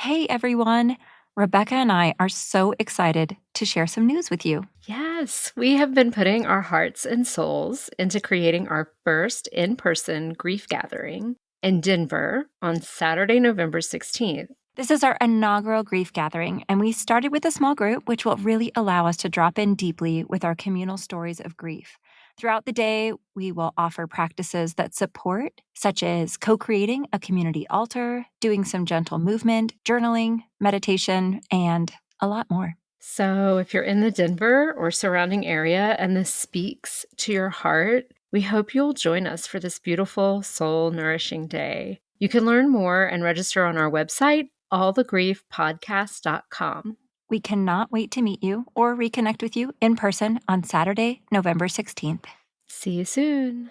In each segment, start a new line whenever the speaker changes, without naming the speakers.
Hey everyone, Rebecca and I are so excited to share some news with you.
Yes, we have been putting our hearts and souls into creating our first in-person grief gathering in Denver on Saturday, November 16th.
This is our inaugural grief gathering, and we started with a small group, which will really allow us to drop in deeply with our communal stories of grief. Throughout the day, we will offer practices that support, such as co creating a community altar, doing some gentle movement, journaling, meditation, and a lot more.
So if you're in the Denver or surrounding area and this speaks to your heart, we hope you'll join us for this beautiful, soul-nourishing day. You can learn more and register on our website, allthegriefpodcast.com.
We cannot wait to meet you or reconnect with you in person on Saturday, November 16th.
See you soon.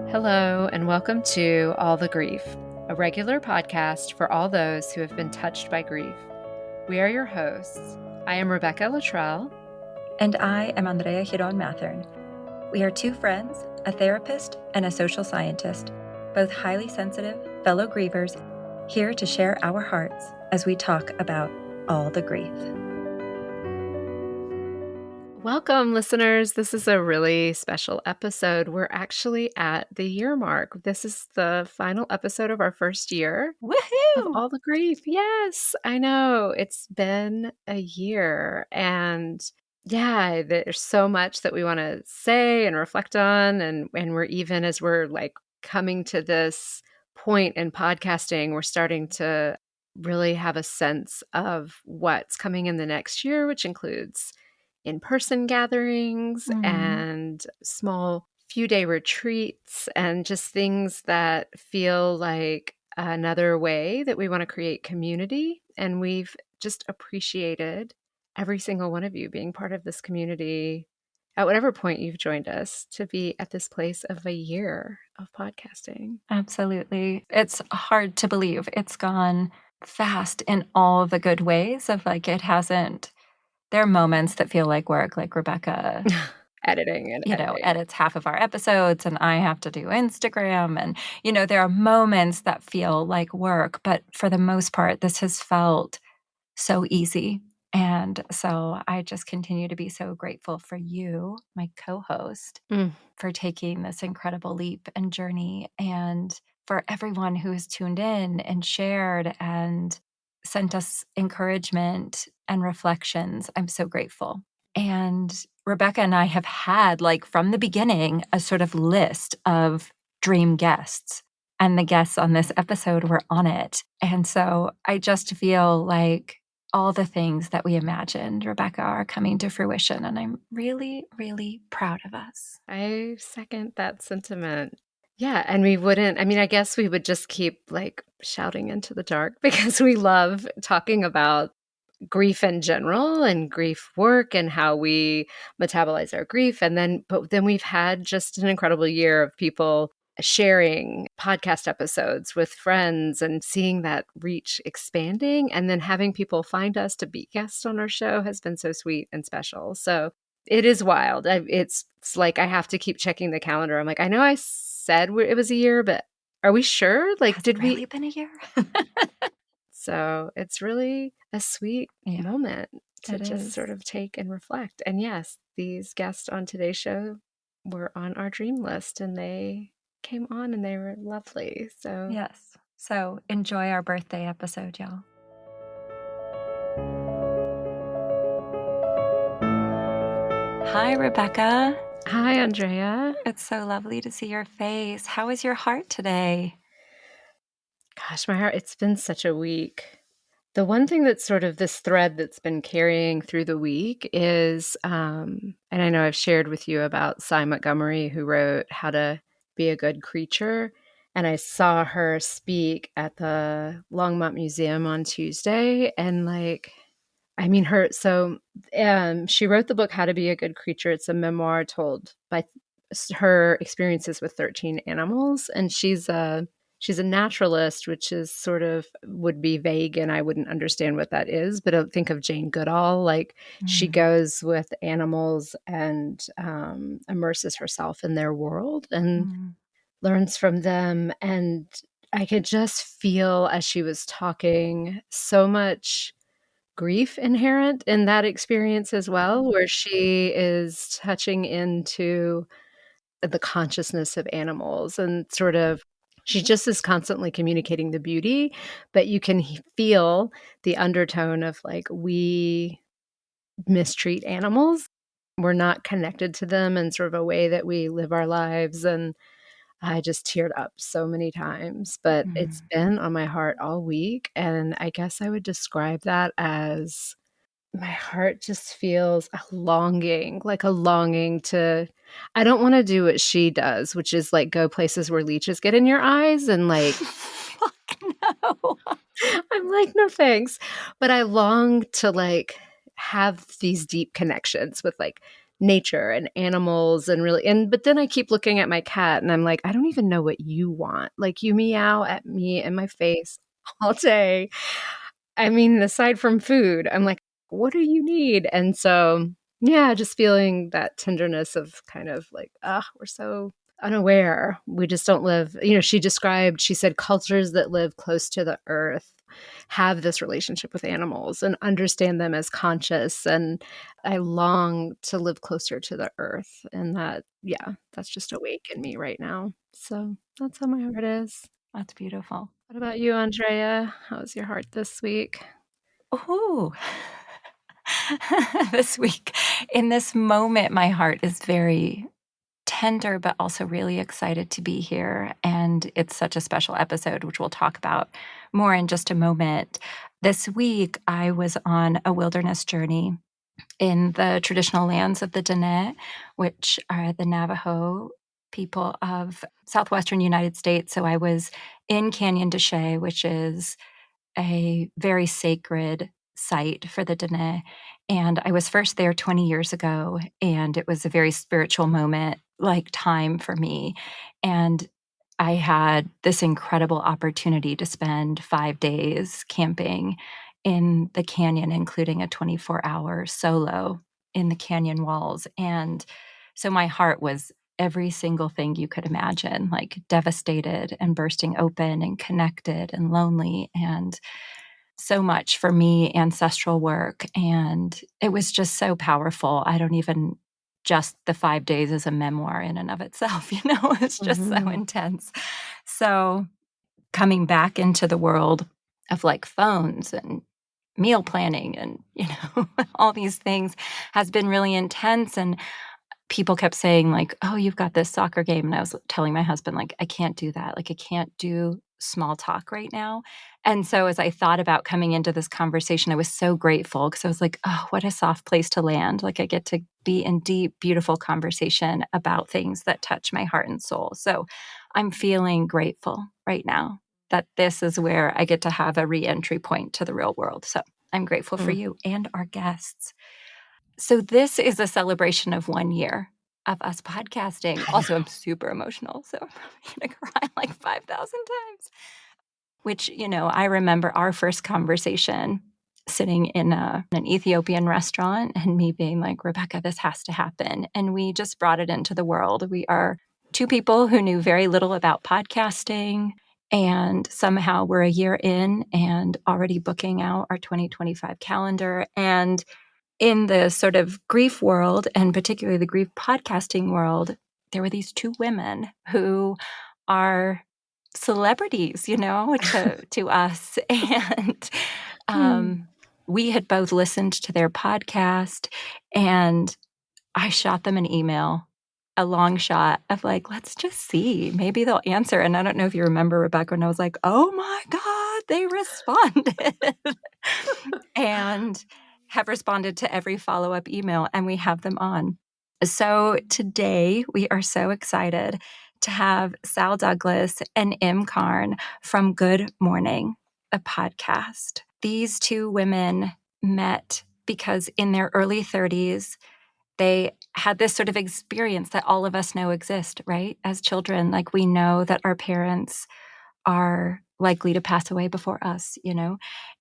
Hello, and welcome to All the Grief, a regular podcast for all those who have been touched by grief. We are your hosts. I am Rebecca Luttrell.
And I am Andrea Rebecca. We are two friends, a therapist, and a social scientist, both highly sensitive fellow grievers, here to share our hearts as we talk about all the grief.
Welcome, listeners. This is a really special episode. We're actually at the year mark. This is the final episode of our first year of
Woohoo!
All the Grief. Yes, I know. It's been a year. And yeah, there's so much that we want to say and reflect on. And we're even as we're like coming to this point in podcasting, we're starting to really have a sense of what's coming in the next year, which includes in-person gatherings and small few-day retreats and just things that feel like another way that we want to create community. And we've just appreciated every single one of you being part of this community at whatever point you've joined us to be at this place of a year of podcasting.
Absolutely. It's hard to believe. It's gone fast in all the good ways of like it hasn't. There are moments that feel like work, like Rebecca
editing.
edits half of our episodes and I have to do Instagram. And, there are moments that feel like work, but for the most part, this has felt so easy. And so I just continue to be so grateful for you, my co-host, for taking this incredible leap and journey, and for everyone who has tuned in and shared and sent us encouragement and reflections. I'm so grateful. And Rebecca and I have had, like from the beginning, a sort of list of dream guests. And the guests on this episode were on it. And so I just feel like all the things that we imagined, Rebecca, are coming to fruition. And I'm really, really proud of us.
I second that sentiment. Yeah, and I guess we would just keep like shouting into the dark because we love talking about grief in general and grief work and how we metabolize our grief. But then we've had just an incredible year of people sharing podcast episodes with friends and seeing that reach expanding, and then having people find us to be guests on our show has been so sweet and special. So it is wild. It's like I have to keep checking the calendar. I'm like, I know I said it was a year, but are we sure? Like,
Has
did
it really been a year?
So it's really a sweet moment to just sort of take and reflect. And yes, these guests on today's show were on our dream list and they came on and they were lovely. So
yes. So enjoy our birthday episode, y'all. Hi, Rebecca.
Hi, Andrea.
It's so lovely to see your face. How is your heart today?
Gosh, my heart, it's been such a week. The one thing that's sort of this thread that's been carrying through the week is, and I know I've shared with you about Cy Montgomery, who wrote How to Be a Good Creature. And I saw her speak at the Longmont Museum on Tuesday. And she wrote the book, How to Be a Good Creature. It's a memoir told by her experiences with 13 animals. And she's a naturalist, which is sort of would be vague and I wouldn't understand what that is. But I think of Jane Goodall, like she goes with animals and immerses herself in their world and learns from them. And I could just feel as she was talking so much grief inherent in that experience as well, where she is touching into the consciousness of animals and sort of she just is constantly communicating the beauty, but you can feel the undertone of like, we mistreat animals. We're not connected to them in sort of a way that we live our lives. And I just teared up so many times, but it's
Mm.
been on my heart all week. And I guess I would describe that as my heart just feels a longing to I don't wanna do what she does, which is, like, go places where leeches get in your eyes and, like
Fuck no.
I'm like, "No, thanks." But I long to, like, have these deep connections with, like, nature and animals and really but then I keep looking at my cat and I'm like, "I don't even know what you want." Like, you meow at me in my face all day. I mean, aside from food, I'm like, "What do you need?" And so, yeah, just feeling that tenderness of kind of like, "Ah, we're so unaware. We just don't live." She said cultures that live close to the earth have this relationship with animals and understand them as conscious, and I long to live closer to the earth, and that's just awake in me right now. So, that's how my heart is.
That's beautiful.
What about you, Andrea? How's your heart this week?
Ooh. This week, in this moment, my heart is very tender, but also really excited to be here. And it's such a special episode, which we'll talk about more in just a moment. This week, I was on a wilderness journey in the traditional lands of the Dene, which are the Navajo people of southwestern United States. So I was in Canyon de Chelly, which is a very sacred site for the Dene. And I was first there 20 years ago, and it was a very spiritual moment, like time for me. And I had this incredible opportunity to spend 5 days camping in the canyon, including a 24-hour solo in the canyon walls. And so my heart was every single thing you could imagine, like devastated and bursting open and connected and lonely and so much for me, ancestral work. And it was just so powerful. I don't even just the 5 days as a memoir in and of itself, it's just so
Mhm.
intense. So coming back into the world of like phones and meal planning and, all these things has been really intense. And people kept saying like, "Oh, you've got this soccer game." And I was telling my husband, like, "I can't do that. Like, I can't do small talk right now." And so as I thought about coming into this conversation, I was so grateful because I was like, "Oh, what a soft place to land. Like, I get to be in deep, beautiful conversation about things that touch my heart and soul." So I'm feeling grateful right now that this is where I get to have a re-entry point to the real world. So I'm grateful for
Mm.
you and our guests. So this is a celebration of 1 year of us podcasting.
I
Also, I'm
know.
super emotional, so I'm probably gonna cry like 5,000 times, which, I remember our first conversation sitting in an Ethiopian restaurant and me being like, "Rebecca, this has to happen." And we just brought it into the world. We are 2 people who knew very little about podcasting, and somehow we're a year in and already booking out our 2025 calendar. And in the sort of grief world, and particularly the grief podcasting world, there were these 2 women who are celebrities, to us. And
Mm.
um, we had both listened to their podcast, and I shot them an email, a long shot of like, "Let's just see. Maybe they'll answer." And I don't know if you remember, Rebecca, and I was like, "Oh my God, they responded." And have responded to every follow-up email, and we have them on. So today, we are so excited to have Sal Douglas and Carn from Good Mourning, a podcast. These 2 women met because in their early 30s, they had this sort of experience that all of us know exist, right? As children, like, we know that our parents are likely to pass away before us,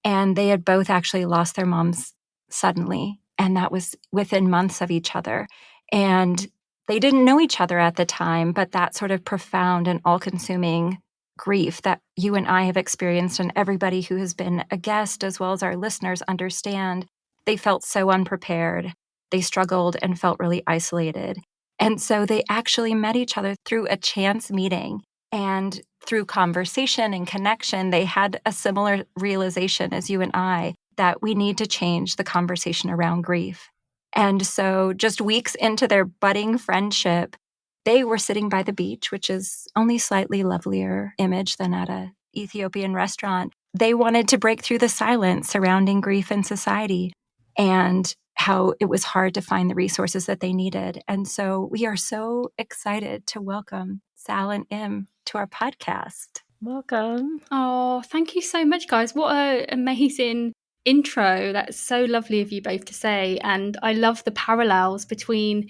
And they had both actually lost their moms suddenly, and that was within months of each other. And they didn't know each other at the time, but that sort of profound and all-consuming grief that you and I have experienced, and everybody who has been a guest as well as our listeners understand, they felt so unprepared. They struggled and felt really isolated. And so they actually met each other through a chance meeting. And through conversation and connection, they had a similar realization as you and I that we need to change the conversation around grief. And so just weeks into their budding friendship, they were sitting by the beach, which is only slightly lovelier image than at a Ethiopian restaurant. They wanted to break through the silence surrounding grief in society and how it was hard to find the resources that they needed. And so we are so excited to welcome Sal and Im to our podcast.
Welcome.
Oh, thank you so much, guys. What an amazing intro. That's so lovely of you both to say. And I love the parallels between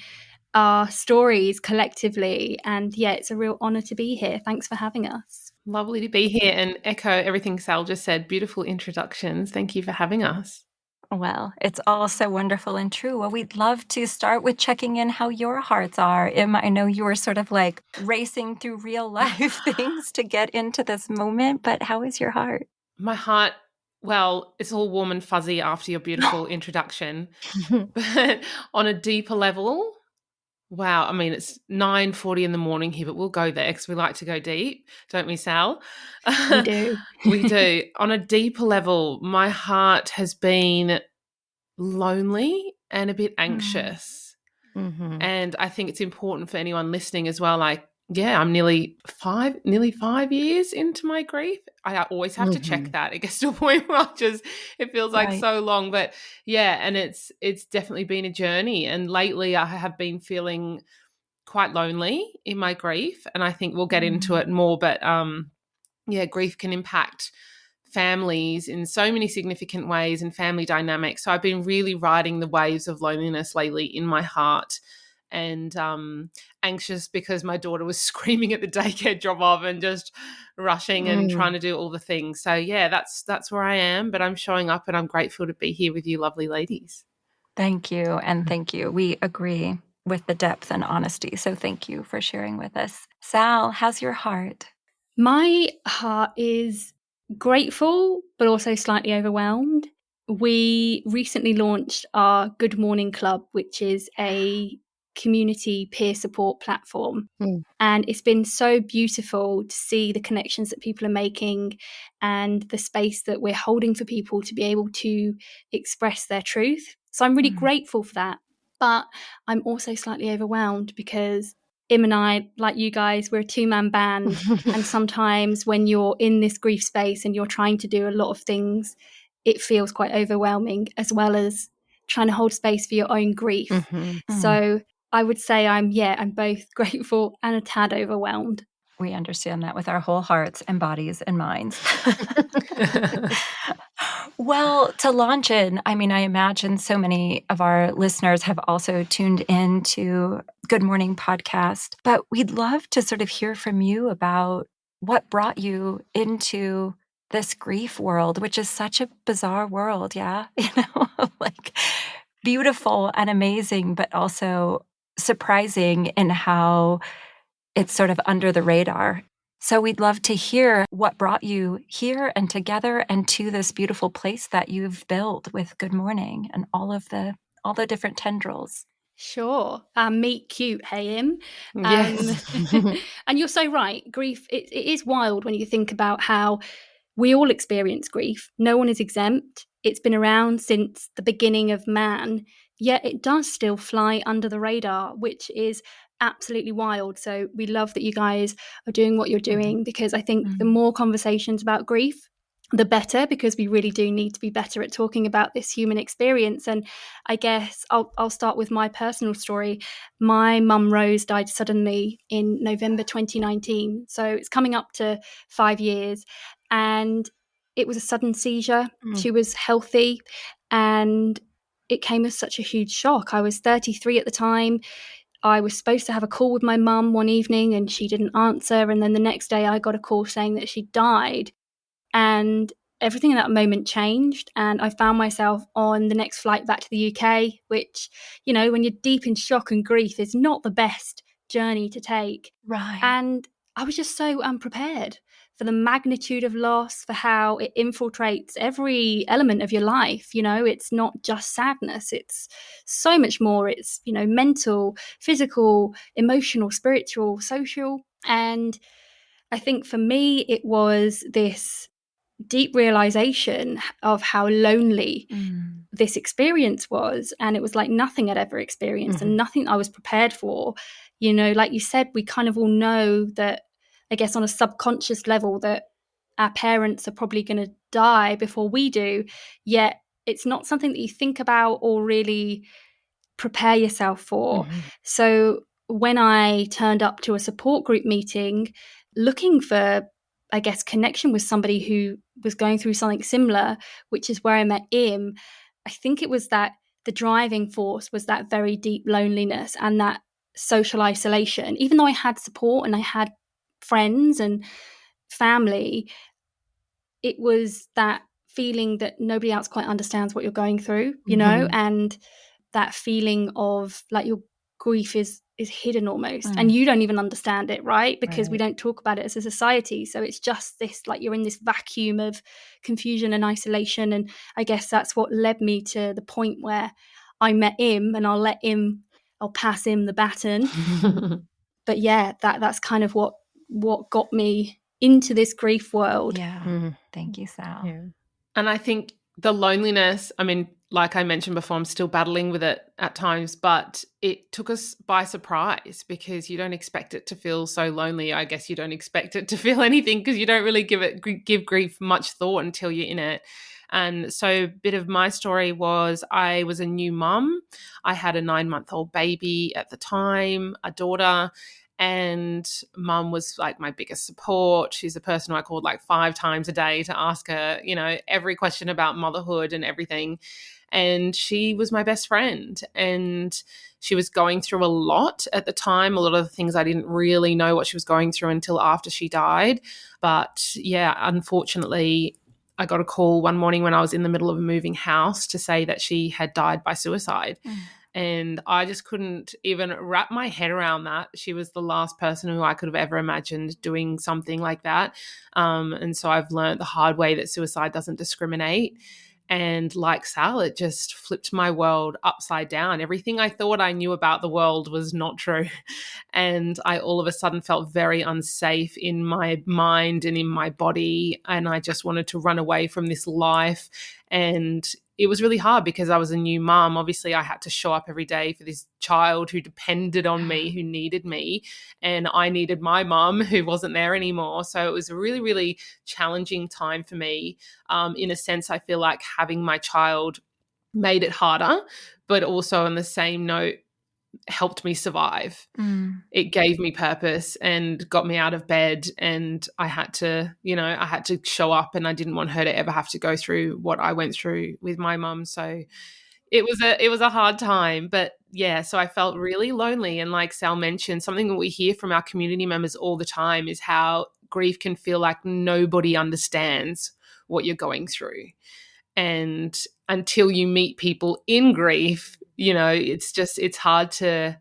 our stories collectively. And yeah, it's a real honor to be here. Thanks for having us.
Lovely to be here and echo everything Sal just said. Beautiful introductions. Thank you for having us.
Well, it's all so wonderful and true. Well, we'd love to start with checking in how your hearts are. Im, I know you were sort of like racing through real life things to get into this moment, but how is your heart?
My heart, well, it's all warm and fuzzy after your beautiful introduction. But on a deeper level, wow, I mean, it's 9:40 in the morning here, but we'll go there because we like to go deep, don't we, Sal?
We do.
We do. On a deeper level, my heart has been lonely and a bit anxious.
Mm-hmm.
And I think it's important for anyone listening as well. Like, yeah, I'm nearly 5 years into my grief. I always have to check that. It gets to a point where it feels like so long. But yeah, and it's definitely been a journey. And lately I have been feeling quite lonely in my grief. And I think we'll get into it more. But yeah, grief can impact families in so many significant ways and family dynamics. So I've been really riding the waves of loneliness lately in my heart, and anxious because my daughter was screaming at the daycare drop-off and just rushing and trying to do all the things. So yeah, that's where I am, but I'm showing up and I'm grateful to be here with you lovely ladies.
Thank you. And thank you. We agree with the depth and honesty. So thank you for sharing with us. Sal, how's your heart?
My heart is grateful, but also slightly overwhelmed. We recently launched our Good Mourning Club, which is a community peer support platform. And it's been so beautiful to see the connections that people are making and the space that we're holding for people to be able to express their truth. So I'm really grateful for that. But I'm also slightly overwhelmed because Im and I, like you guys, we're a two-man band. And sometimes when you're in this grief space and you're trying to do a lot of things, it feels quite overwhelming, as well as trying to hold space for your own grief. So I would say I'm both grateful and a tad overwhelmed.
We understand that with our whole hearts and bodies and minds. Well, to launch in, I mean, I imagine so many of our listeners have also tuned in to Good Mourning podcast, but we'd love to sort of hear from you about what brought you into this grief world, which is such a bizarre world, yeah? Like beautiful and amazing, but also surprising in how it's sort of under the radar. So we'd love to hear what brought you here and together and to this beautiful place that you've built with Good Mourning and all the different tendrils.
Sure. Meet cute, hey Im.
Yes.
And you're so right. Grief, it is wild when you think about how we all experience grief. No one is exempt. It's been around since the beginning of man, yet it does still fly under the radar, which is absolutely wild. So we love that you guys are doing what you're doing, because I think the more conversations about grief, the better, because we really do need to be better at talking about this human experience. And I guess I'll start with my personal story. My mum Rose died suddenly in November 2019. So it's coming up to 5 years. And it was a sudden seizure. She was healthy, and it came as such a huge shock. I was 33 at the time. I was supposed to have a call with my mum one evening and she didn't answer. And then the next day I got a call saying that she died. And everything in that moment changed. And I found myself on the next flight back to the UK, which, when you're deep in shock and grief, is not the best journey to take.
Right.
And I was just so unprepared for the magnitude of loss, for how it infiltrates every element of your life. It's not just sadness, it's so much more. It's, mental, physical, emotional, spiritual, social. And I think for me, it was this deep realization of how lonely this experience was. And it was like nothing I'd ever experienced and nothing I was prepared for. Like you said, we kind of all know that, I guess on a subconscious level, that our parents are probably going to die before we do, yet it's not something that you think about or really prepare yourself for. So when I turned up to a support group meeting looking for, I guess, connection with somebody who was going through something similar, which is where I met Im, I think it was that the driving force was that very deep loneliness and that social isolation. Even though I had support and I had friends and family, it was that feeling that nobody else quite understands what you're going through, and that feeling of like your grief is hidden almost, and you don't even understand it, right? Because we don't talk about it as a society. So it's just this, like, you're in this vacuum of confusion and isolation. And I guess that's what led me to the point where I met Im, and I'll pass him the baton. But yeah, that's kind of what got me into this grief world.
Yeah. Thank you, Sal.
Yeah.
And I think the loneliness, I mean, like I mentioned before, I'm still battling with it at times, but it took us by surprise because you don't expect it to feel so lonely. I guess you don't expect it to feel anything because you don't really give grief much thought until you're in it. And so a bit of my story was I was a new mum. I had a 9-month-old baby at the time, a daughter, and mum was like my biggest support. She's the person who I called like 5 times a day to ask her, every question about motherhood and everything. And she was my best friend, and she was going through a lot at the time. A lot of the things I didn't really know what she was going through until after she died. But yeah, unfortunately, I got a call one morning when I was in the middle of moving house to say that she had died by suicide. And I just couldn't even wrap my head around that. She was the last person who I could have ever imagined doing something like that. And so I've learned the hard way that suicide doesn't discriminate. And like Sal, it just flipped my world upside down. Everything I thought I knew about the world was not true. And I all of a sudden felt very unsafe in my mind and in my body. And I just wanted to run away from this life. And it was really hard because I was a new mom. Obviously, I had to show up every day for this child who depended on me, who needed me, and I needed my mom who wasn't there anymore. So it was a really, really challenging time for me. In a sense, I feel like having my child made it harder, but also on the same note, helped me survive. It gave me purpose and got me out of bed, and I had to show up, and I didn't want her to ever have to go through what I went through with my mum. So it was a hard time, but yeah, so I felt really lonely. And like Sal mentioned, something that we hear from our community members all the time is how grief can feel like nobody understands what you're going through. And until you meet people in grief, it's hard to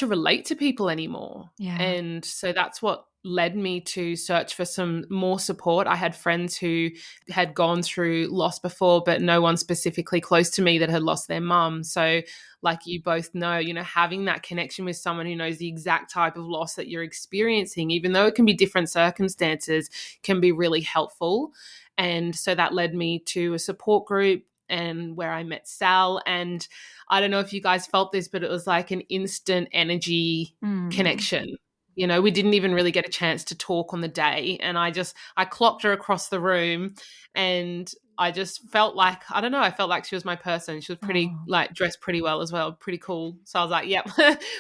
relate to people anymore.
Yeah.
And so that's what led me to search for some more support. I had friends who had gone through loss before, but no one specifically close to me that had lost their mum. So like you both know, having that connection with someone who knows the exact type of loss that you're experiencing, even though it can be different circumstances, can be really helpful. And so that led me to a support group, and where I met Sal. And I don't know if you guys felt this, but it was like an instant energy connection. We didn't even really get a chance to talk on the day. And I clocked her across the room, and I just felt like, I don't know, I felt like she was my person. She was pretty, like, dressed pretty well as well, pretty cool. So I was like, yep,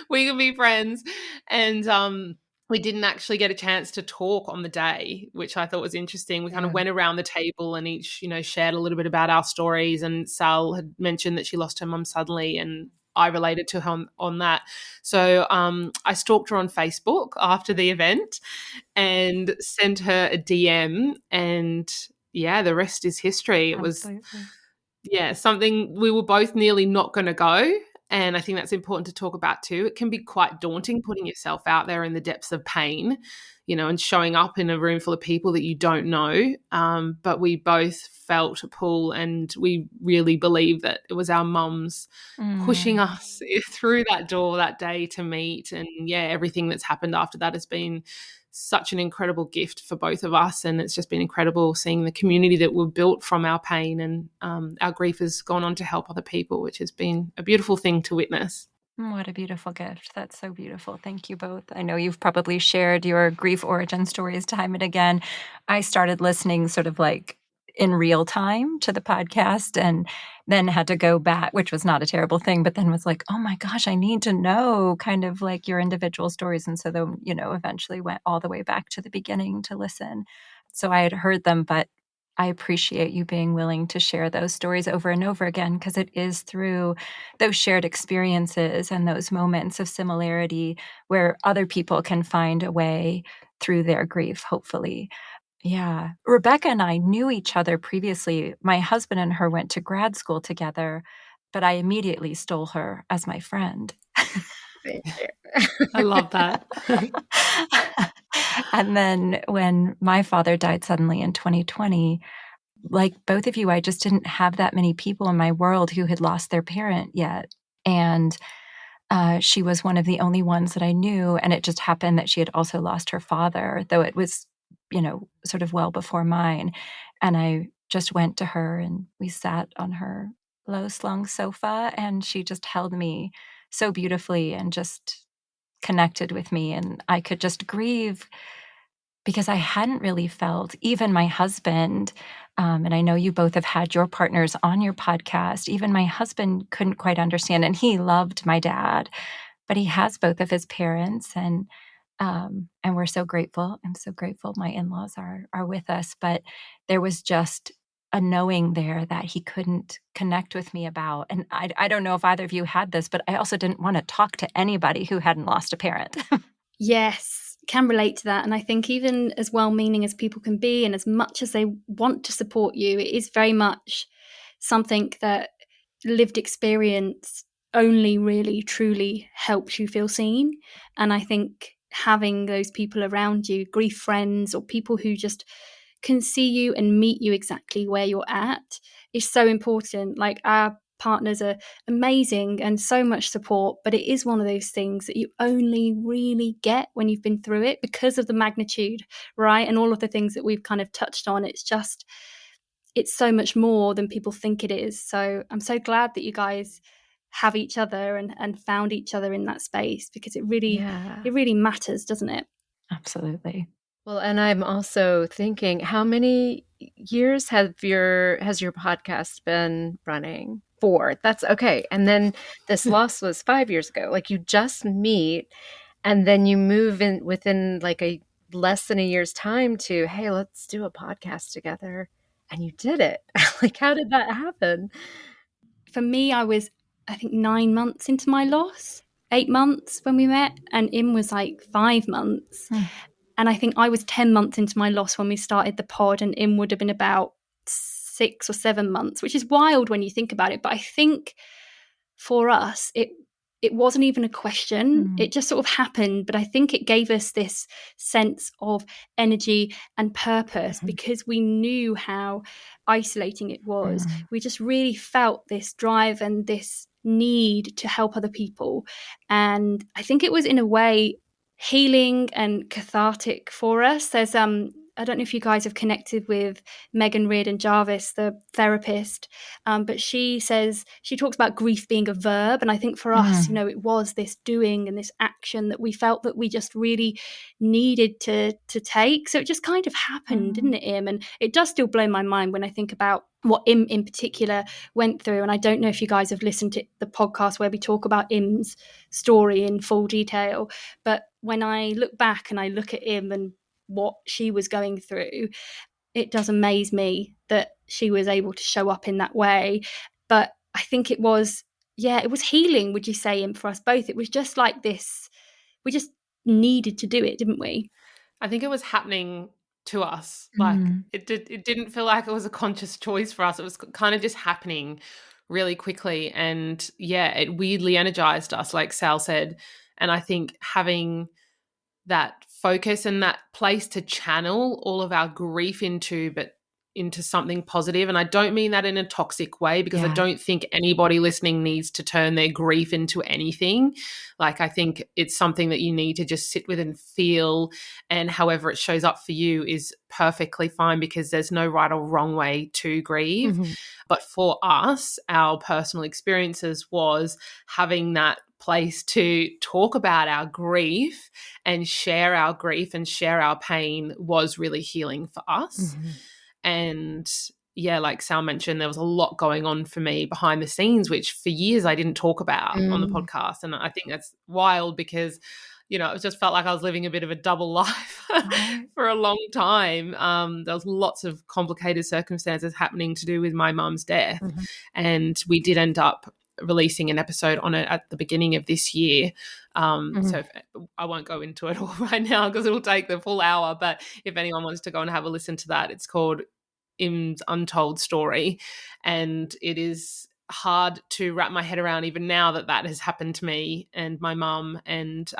we can be friends. And we didn't actually get a chance to talk on the day, which I thought was interesting. We kind of went around the table and each, shared a little bit about our stories. And Sal had mentioned that she lost her mum suddenly, and I related to her on that. So I stalked her on Facebook after the event and sent her a DM, and yeah, the rest is history. It
Absolutely.
was, something we were both nearly not going to go. And I think that's important to talk about too. It can be quite daunting putting yourself out there in the depths of pain. and showing up in a room full of people that you don't know. But we both felt a pull, and we really believe that it was our mums pushing us through that door that day to meet. And everything that's happened after that has been such an incredible gift for both of us, and it's just been incredible seeing the community that we've built from our pain, and our grief has gone on to help other people, which has been a beautiful thing to witness.
What a beautiful gift. That's so beautiful. Thank you both. I know you've probably shared your grief origin stories time and again. I started listening sort of like in real time to the podcast, and then had to go back, which was not a terrible thing, but then was like, oh my gosh, I need to know kind of like your individual stories. And so then, eventually went all the way back to the beginning to listen. So I had heard them, but I appreciate you being willing to share those stories over and over again, because it is through those shared experiences and those moments of similarity where other people can find a way through their grief, hopefully. Yeah. Rebecca and I knew each other previously. My husband and her went to grad school together, but I immediately stole her as my friend.
Thank you.
I love that.
And then when my father died suddenly in 2020, like both of you, I just didn't have that many people in my world who had lost their parent yet. And she was one of the only ones that I knew. And it just happened that she had also lost her father, though it was, sort of well before mine. And I just went to her, and we sat on her low slung sofa, and she just held me so beautifully and just connected with me. And I could just grieve because I hadn't really felt, even my husband, and I know you both have had your partners on your podcast, even my husband couldn't quite understand. And he loved my dad, but he has both of his parents, and we're so grateful. I'm so grateful my in-laws are with us. But there was just a knowing there that he couldn't connect with me about. And I don't know if either of you had this, but I also didn't want to talk to anybody who hadn't lost a parent.
Yes, can relate to that. And I think even as well-meaning as people can be, and as much as they want to support you, it is very much something that lived experience only really truly helps you feel seen. And I think having those people around you, grief friends or people who just can see you and meet you exactly where you're at, is so important. Like, our partners are amazing and so much support, but it is one of those things that you only really get when you've been through it, because of the magnitude, right? And all of the things that we've kind of touched on. It's so much more than people think it is. So I'm so glad that you guys have each other and found each other in that space, because it really matters, doesn't it?
Absolutely.
Well, and I'm also thinking, how many years has your podcast been running? 4. That's okay. And then this loss was 5 years ago. Like, you just meet, and then you move in within like a less than a year's time to, hey, let's do a podcast together. And you did it. Like, how did that happen?
For me, I was, I think, 9 months into my loss, 8 months when we met, and Im was like 5 months. And I think I was 10 months into my loss when we started the pod, and Im would have been about 6 or 7 months, which is wild when you think about it. But I think for us, it wasn't even a question. It just sort of happened. But I think it gave us this sense of energy and purpose, because we knew how isolating it was. We just really felt this drive and this need to help other people. And I think it was, in a way, healing and cathartic for us. There's I don't know if you guys have connected with Megan Reardon Jarvis, the therapist, but she talks about grief being a verb. And I think for us, it was this doing and this action that we felt that we just really needed to take. So it just kind of happened, didn't it, Im? And it does still blow my mind when I think about what Im in particular went through. And I don't know if you guys have listened to the podcast where we talk about Im's story in full detail, but when I look back and I look at Im and what she was going through, it does amaze me that she was able to show up in that way. But I think it was healing, would you say, Im, for us both? It was just like this, we just needed to do it, didn't we?
I think it was happening to us. Like, it didn't feel like it was a conscious choice for us. It was kind of just happening really quickly. And it weirdly energized us, like Sal said. And I think having that focus and that place to channel all of our grief into, but into something positive. And I don't mean that in a toxic way, because I don't think anybody listening needs to turn their grief into anything. Like, I think it's something that you need to just sit with and feel, and however it shows up for you is perfectly fine, because there's no right or wrong way to grieve. But for us, our personal experiences was having that place to talk about our grief and share our grief and share our pain was really healing for us. And yeah, like Sal mentioned, there was a lot going on for me behind the scenes, which for years I didn't talk about on the podcast. And I think that's wild, because, you know, it just felt like I was living a bit of a double life for a long time. There was lots of complicated circumstances happening to do with my mum's death. And we did end up releasing an episode on it at the beginning of this year. So I won't go into it all right now, because it'll take the full hour. But if anyone wants to go and have a listen to that, it's called Im's Untold Story. And it is hard to wrap my head around even now that that has happened to me and my mum. And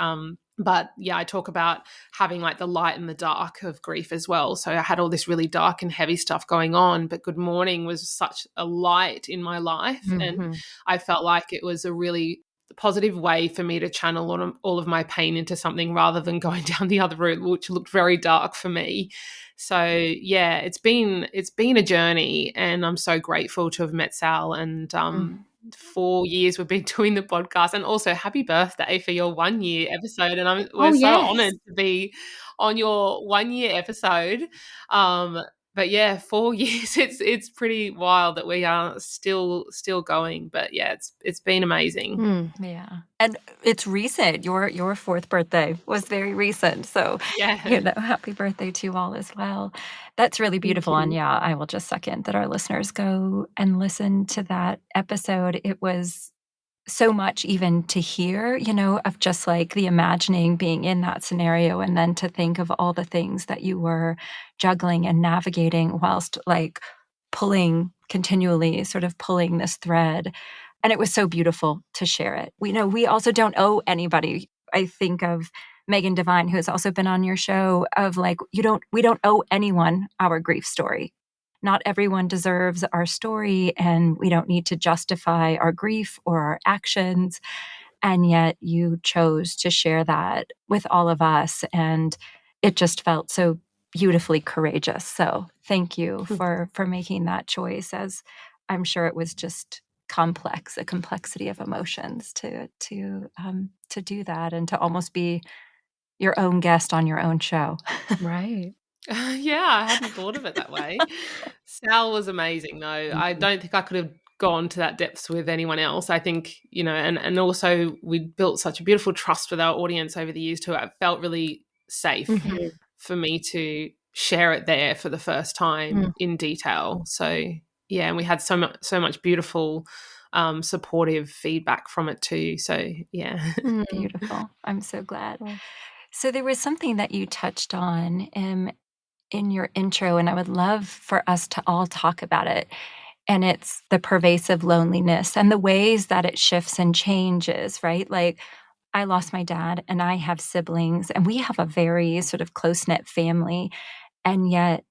but yeah, I talk about having like the light and the dark of grief as well. So I had all this really dark and heavy stuff going on, but Good Mourning was such a light in my life. And I felt like it was a really positive way for me to channel all of my pain into something, rather than going down the other route, which looked very dark for me. So yeah, it's been a journey, and I'm so grateful to have met Sal. And 4 years we've been doing the podcast, and also happy birthday for your 1 year episode. And we're so honored to be on your 1 year episode. But yeah, 4 years, it's pretty wild that we are still going. But yeah, it's been amazing.
Yeah. And it's recent. Your fourth birthday was very recent. So, you know, happy birthday to you all as well. That's really beautiful. And yeah, I will just second that our listeners go and listen to that episode. It was so much even to hear, you know, of just like the imagining being in that scenario, and then to think of all the things that you were juggling and navigating whilst like continually sort of pulling this thread. And it was so beautiful to share it. We know we also don't owe anybody. I think of Megan Devine, who has also been on your show, of like, we don't owe anyone our grief story. Not everyone deserves our story, and we don't need to justify our grief or our actions. And yet you chose to share that with all of us. And it just felt so beautifully courageous. So thank you for making that choice, as I'm sure it was just complex, a complexity of emotions to do that, and to almost be your own guest on your own show.
Right.
Yeah, I hadn't thought of it that way. Sal was amazing, though. I don't think I could have gone to that depths with anyone else. I think, you know, and also we built such a beautiful trust with our audience over the years too. It felt really safe for me to share it there for the first time in detail. So yeah, and we had so much beautiful supportive feedback from it too. So yeah.
Beautiful. I'm so glad. So there was something that you touched on in your intro, and I would love for us to all talk about it. And it's the pervasive loneliness and the ways that it shifts and changes, right? Like, I lost my dad, and I have siblings, and we have a very sort of close-knit family. And yet,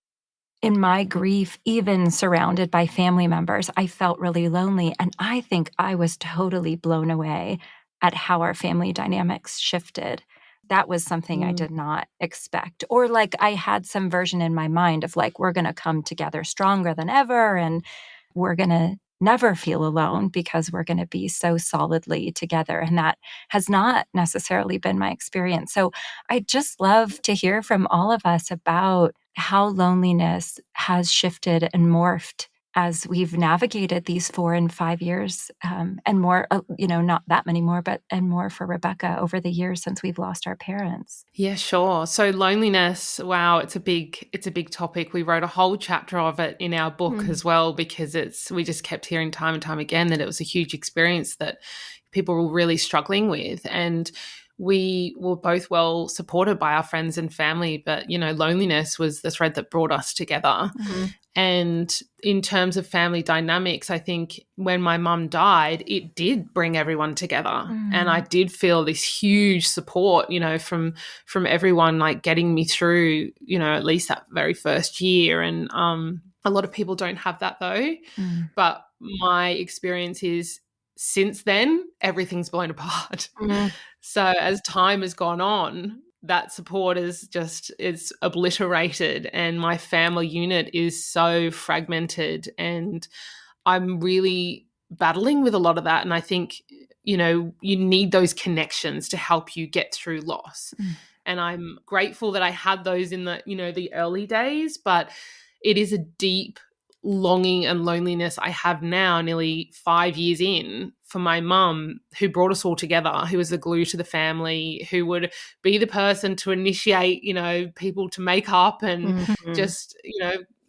in my grief, even surrounded by family members, I felt really lonely. And I think I was totally blown away at how our family dynamics shifted. That was something I did not expect. Or like, I had some version in my mind of like, we're going to come together stronger than ever, and we're going to never feel alone because we're going to be so solidly together. And that has not necessarily been my experience. So I'd just love to hear from all of us about how loneliness has shifted and morphed as we've navigated these 4 and 5 years, and more, you know, not that many more, and more for Rebecca over the years since we've lost our parents.
Yeah, sure. So loneliness, wow, it's a big topic. We wrote a whole chapter of it in our book as well, because we just kept hearing time and time again that it was a huge experience that people were really struggling with. And we were both well supported by our friends and family, but, loneliness was the thread that brought us together.
Mm-hmm.
And in terms of family dynamics, I think when my mum died, it did bring everyone together. And I did feel this huge support, from everyone, like getting me through, at least that very first year. And a lot of people don't have that though. But my experience is since then, everything's blown apart. So as time has gone on, that support is obliterated, and my family unit is so fragmented, and I'm really battling with a lot of that. And I think, you need those connections to help you get through loss. And I'm grateful that I had those in the early days, but it is a deep longing and loneliness I have now, nearly 5 years in, for my mum, who brought us all together, who was the glue to the family, who would be the person to initiate, people to make up and just,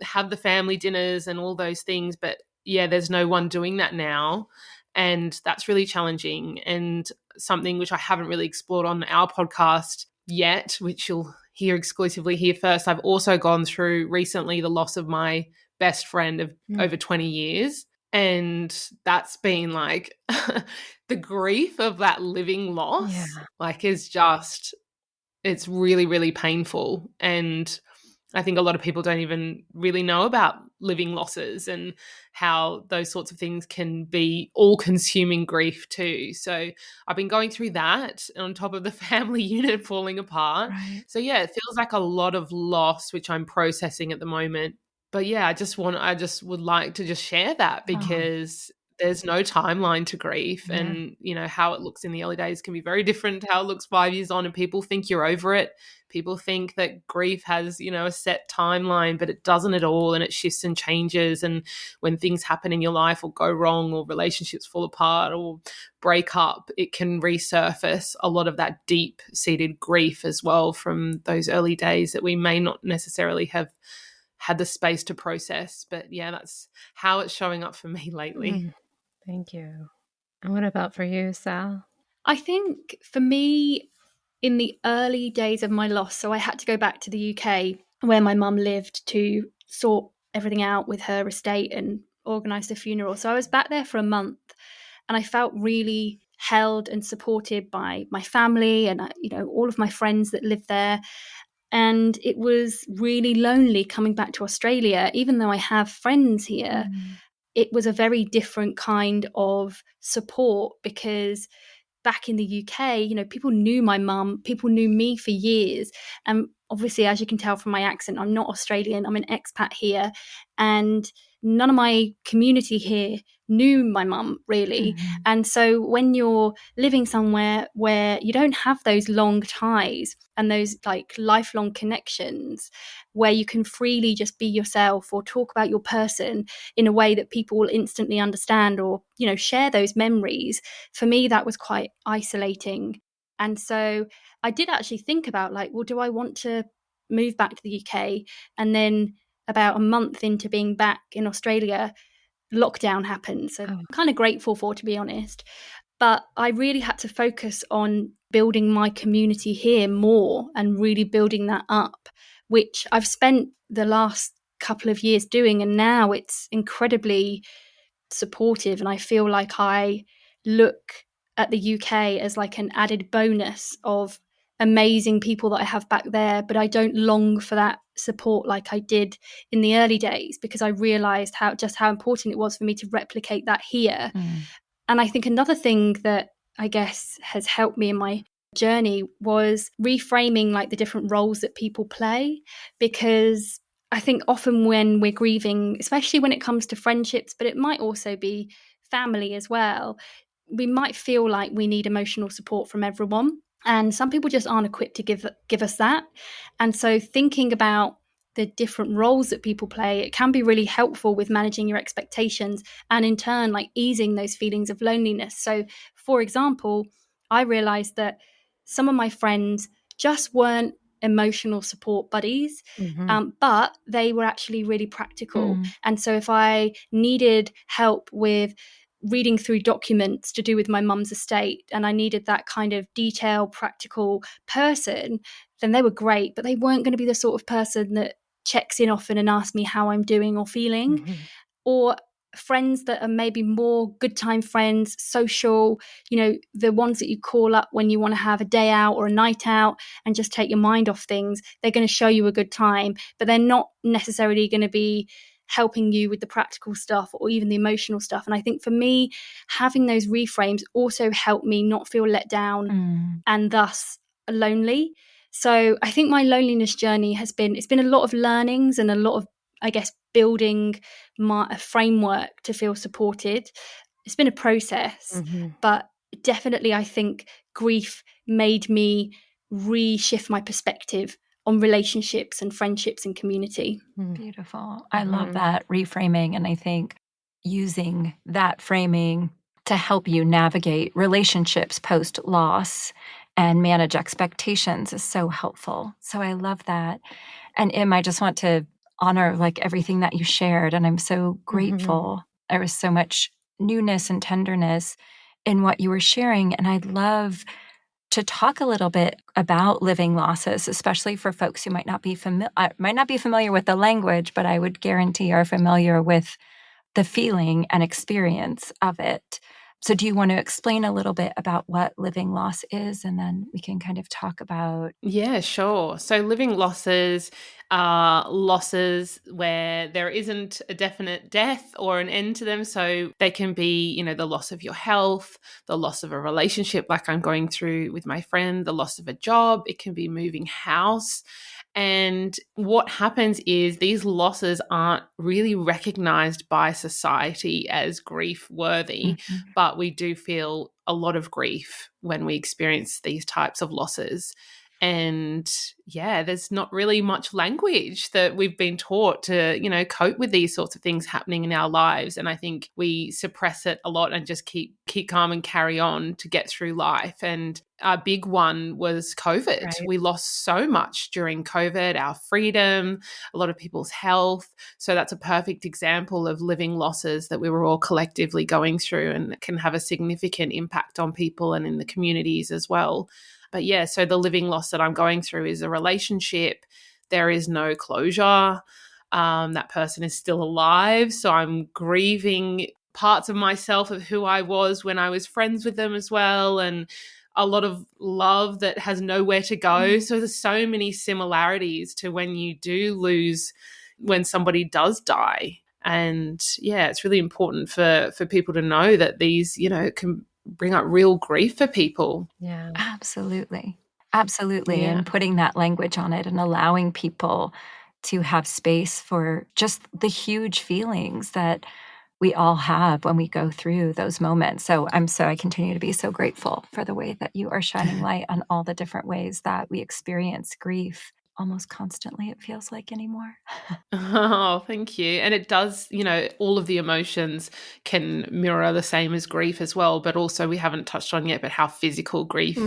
have the family dinners and all those things. But yeah, there's no one doing that now. And that's really challenging, and something which I haven't really explored on our podcast yet, which you'll hear exclusively here first. I've also gone through recently the loss of my best friend of over 20 years. And that's been like the grief of that living loss, is just, it's really, really painful. And I think a lot of people don't even really know about living losses and how those sorts of things can be all-consuming grief too. So I've been going through that on top of the family unit falling apart.
Right.
So yeah, it feels like a lot of loss, which I'm processing at the moment. But yeah, I just would like to just share that, because there's no timeline to grief. And, how it looks in the early days can be very different to how it looks 5 years on, and people think you're over it. People think that grief has, a set timeline, but it doesn't at all. And it shifts and changes. And when things happen in your life or go wrong, or relationships fall apart or break up, it can resurface a lot of that deep-seated grief as well from those early days that we may not necessarily have had the space to process. But yeah, that's how it's showing up for me lately.
Thank you. And what about for you, Sal?
I think for me, in the early days of my loss, so I had to go back to the UK where my mum lived to sort everything out with her estate and organise the funeral. So I was back there for a month, and I felt really held and supported by my family and, all of my friends that lived there. And it was really lonely coming back to Australia, even though I have friends here. It was a very different kind of support, because back in the UK, people knew my mum, people knew me for years. And obviously, as you can tell from my accent, I'm not Australian, I'm an expat here. And none of my community here knew my mum, really. And so when you're living somewhere where you don't have those long ties and those lifelong connections, where you can freely just be yourself or talk about your person in a way that people will instantly understand, or share those memories, for me that was quite isolating. And so I did actually think about do I want to move back to the UK? And then about a month into being back in Australia, lockdown happened. So I'm kind of grateful for, to be honest. But I really had to focus on building my community here more and really building that up, which I've spent the last couple of years doing. And now it's incredibly supportive. And I feel like I look at the UK as an added bonus of amazing people that I have back there, but I don't long for that support like I did in the early days, because I realized how important it was for me to replicate that here. And I think another thing that I guess has helped me in my journey was reframing the different roles that people play, because I think often when we're grieving, especially when it comes to friendships, but it might also be family as well, we might feel like we need emotional support from everyone. And some people just aren't equipped to give us that. And so thinking about the different roles that people play, it can be really helpful with managing your expectations and in turn, easing those feelings of loneliness. So, for example, I realized that some of my friends just weren't emotional support buddies, but they were actually really practical. And so if I needed help with reading through documents to do with my mum's estate, and I needed that kind of detailed, practical person, then they were great, but they weren't going to be the sort of person that checks in often and asks me how I'm doing or feeling.
Mm-hmm.
Or friends that are maybe more good time friends, social, the ones that you call up when you want to have a day out or a night out and just take your mind off things. They're going to show you a good time, but they're not necessarily going to be helping you with the practical stuff or even the emotional stuff. And I think for me, having those reframes also helped me not feel let down and thus lonely. So I think my loneliness journey it's been a lot of learnings and a lot of, I guess, building a framework to feel supported. It's been a process, but definitely I think grief made me reshift my perspective on relationships and friendships and community.
Beautiful. I love that reframing. And I think using that framing to help you navigate relationships post-loss and manage expectations is so helpful. So I love that. And Im, I just want to honor like everything that you shared. And I'm so grateful. There was so much newness and tenderness in what you were sharing. And I'd love to talk a little bit about living losses, especially for folks who might not be familiar with the language, but I would guarantee are familiar with the feeling and experience of it. So do you want to explain a little bit about what living loss is, and then we can kind of talk about...
Yeah, sure. So living losses are losses where there isn't a definite death or an end to them. So they can be, the loss of your health, the loss of a relationship like I'm going through with my friend, the loss of a job. It can be moving house. And what happens is these losses aren't really recognized by society as grief worthy, but we do feel a lot of grief when we experience these types of losses. And yeah, there's not really much language that we've been taught to, cope with these sorts of things happening in our lives. And I think we suppress it a lot and just keep calm and carry on to get through life. And our big one was COVID.
Right.
We lost so much during COVID, our freedom, a lot of people's health. So that's a perfect example of living losses that we were all collectively going through, and it can have a significant impact on people and in the communities as well. But yeah, so the living loss that I'm going through is a relationship. There is no closure. That person is still alive. So I'm grieving parts of myself of who I was when I was friends with them as well. And a lot of love that has nowhere to go. So there's so many similarities to when you do lose, when somebody does die. And yeah, it's really important for people to know that these, can bring up real grief for people.
Yeah.
Absolutely. Absolutely.
Yeah.
And putting that language on it and allowing people to have space for just the huge feelings that we all have when we go through those moments. So I continue to be so grateful for the way that you are shining light on all the different ways that we experience grief almost constantly, it feels like, anymore.
Oh, thank you. And it does, all of the emotions can mirror the same as grief as well, but also we haven't touched on yet, but how physical grief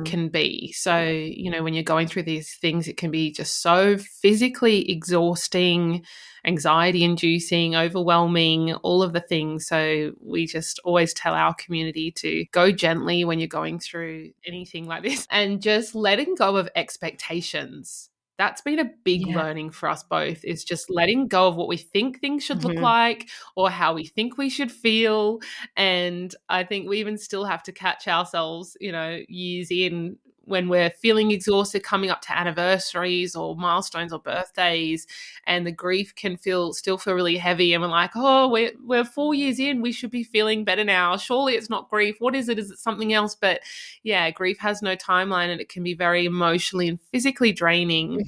can be. So, when you're going through these things, it can be just so physically exhausting, anxiety inducing, overwhelming, all of the things. So we just always tell our community to go gently when you're going through anything like this, and just letting go of expectations. That's been a big learning for us both, is just letting go of what we think things should look like or how we think we should feel. And I think we even still have to catch ourselves, years in, when we're feeling exhausted coming up to anniversaries or milestones or birthdays, and the grief can still feel really heavy, and we're like, oh, we're 4 years in, we should be feeling better now. Surely it's not grief. What is it? Is it something else? But yeah, grief has no timeline, and it can be very emotionally and physically draining.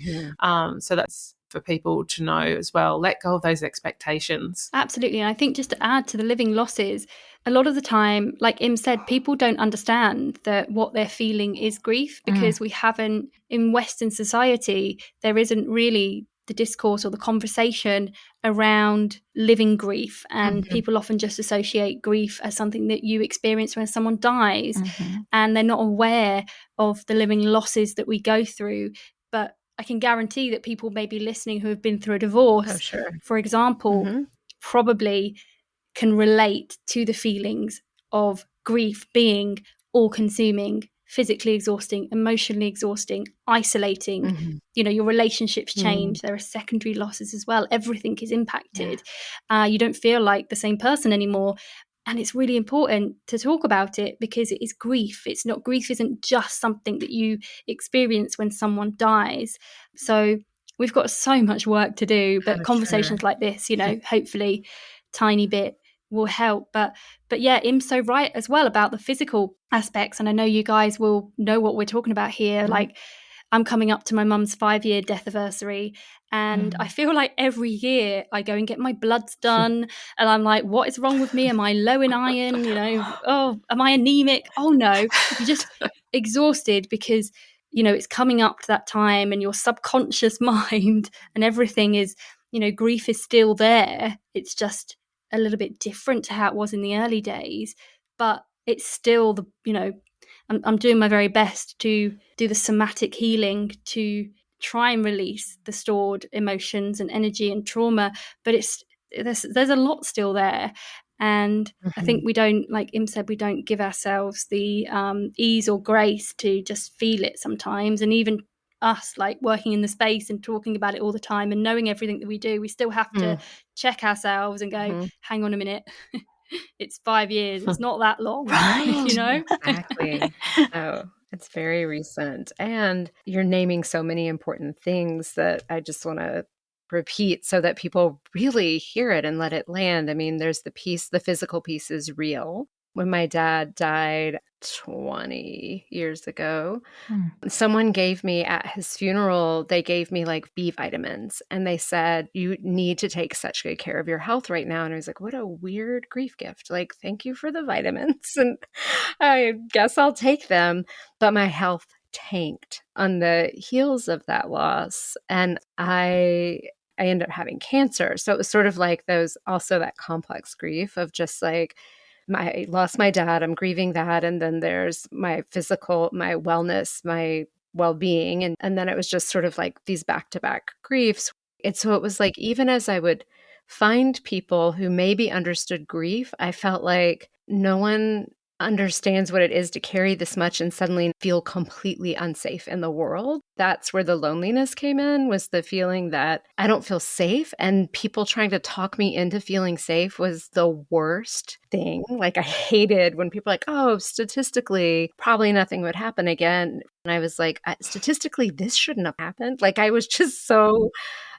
So that's for people to know as well. Let go of those expectations.
Absolutely. And I think just to add to the living losses, a lot of the time, like Im said, people don't understand that what they're feeling is grief, because we haven't, in Western society, there isn't really the discourse or the conversation around living grief. And people often just associate grief as something that you experience when someone dies. And they're not aware of the living losses that we go through. But I can guarantee that people may be listening who have been through a divorce, for example, probably can relate to the feelings of grief being all-consuming, physically exhausting, emotionally exhausting, isolating. Your relationships change. There are secondary losses as well. Everything is impacted. You don't feel like the same person anymore. And it's really important to talk about it because it is grief. Grief isn't just something that you experience when someone dies. So we've got so much work to do, but conversations like this, hopefully tiny bit will help. But yeah, Im's so right as well about the physical aspects. And I know you guys will know what we're talking about here. Like, I'm coming up to my mum's 5-year death anniversary, and I feel like every year I go and get my bloods done, and I'm like, what is wrong with me? Am I low in iron? Oh, am I anemic? Oh no, you're just exhausted because, it's coming up to that time, and your subconscious mind and everything is, grief is still there. It's just a little bit different to how it was in the early days, but it's still I'm doing my very best to do the somatic healing to try and release the stored emotions and energy and trauma, but there's a lot still there. And I think we don't, like Im said, we don't give ourselves the ease or grace to just feel it sometimes. And even us, like working in the space and talking about it all the time and knowing everything that we do, we still have to check ourselves and go, hang on a minute. It's 5 years. It's not that long,
Right.
Exactly. Oh, it's very recent. And you're naming so many important things that I just want to repeat so that people really hear it and let it land. I mean, there's the physical piece is real. When my dad died 20 years ago, someone gave me at his funeral, they gave me like B vitamins, and they said, you need to take such good care of your health right now. And I was like, what a weird grief gift. Like, thank you for the vitamins. And I guess I'll take them. But my health tanked on the heels of that loss. And I ended up having cancer. So it was sort of like that complex grief of just like, I lost my dad, I'm grieving that. And then there's my physical, my wellness, my well-being. And then it was just sort of like these back-to-back griefs. And so it was like, even as I would find people who maybe understood grief, I felt like no one understands what it is to carry this much and suddenly feel completely unsafe in the world. That's where the loneliness came in, was the feeling that I don't feel safe, and people trying to talk me into feeling safe was the worst thing. Like, I hated when people are like, oh, statistically, probably nothing would happen again. And I was like, statistically, this shouldn't have happened. Like, I was just so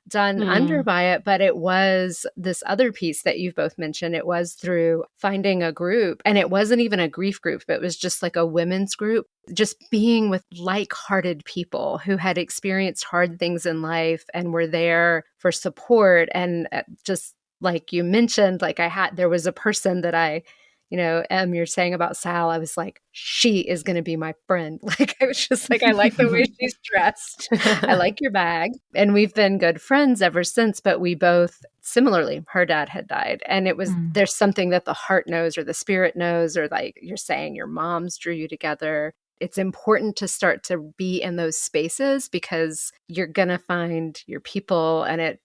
done under by it. But it was this other piece that you've both mentioned. It was through finding a group, and it wasn't even a grief group, but it was just like a women's group, just being with like-hearted people who had experienced hard things in life and were there for support. And just like you mentioned, like there was a person that you're saying about Sal, I was like, she is going to be my friend. Like, I was just like, I like the way she's dressed. I like your bag. And we've been good friends ever since. But we both, similarly, her dad had died. And it was, there's something that the heart knows or the spirit knows, or like you're saying, your moms drew you together. It's important to start to be in those spaces because you're going to find your people. And it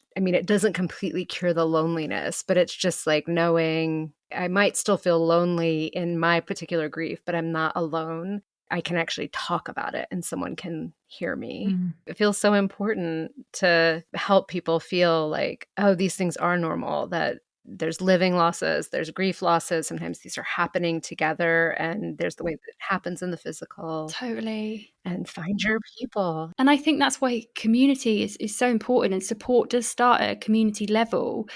doesn't completely cure the loneliness, but it's just like knowing I might still feel lonely in my particular grief, but I'm not alone. I can actually talk about it and someone can hear me. It feels so important to help people feel like, oh, these things are normal, that there's living losses, there's grief losses. Sometimes these are happening together, and there's the way that it happens in the physical.
Totally.
And find your people.
And I think that's why community is so important, and support does start at a community level,